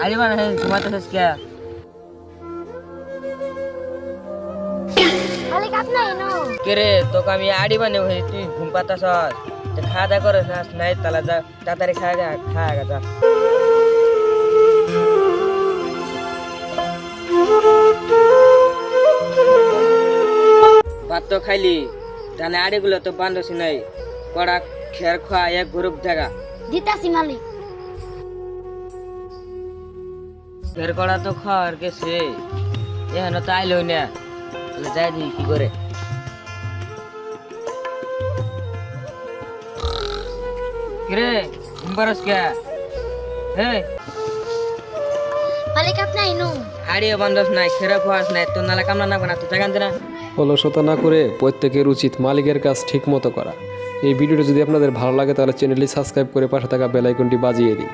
আরে মানে ঘুমাতেছিস কে? মালিক আপনি এনো কে রে, তোকে আমি আড়ি বানিয়ে হই, তুই ঘুম পাতাস? খাওয়া দাওয়া করে না নাই? তাহলে যা তাড়াতাড়ি খাওয়া যা। ভাত তো খাইলি, তাহলে আড়িগুলো তো বান্ধছি নাই। কড়া খের খোয়া এক গ্রুপ জায়গা দিতাছি মালিক। খের কড়া তো খাওয়ার গেছে, এখানে তো আইলো না। তাহলে যাই দিই কি করে। কিরে ঘুম পারস কে? মালিক আপনি এনো আড়িও বান্ধস নাই, খেরে খোয়াস নাই, তোর নালা কামনা না বানা, তো জাগান না। অলসতা না করে প্রত্যেকের উচিত মালিকের কাজ ঠিক মতো করা। এই ভিডিওটা যদি আপনাদের ভালো লাগে তাহলে চ্যানেলটি সাবস্ক্রাইব করে পাশে থাকা বেল আইকনটি বাজিয়ে দিন।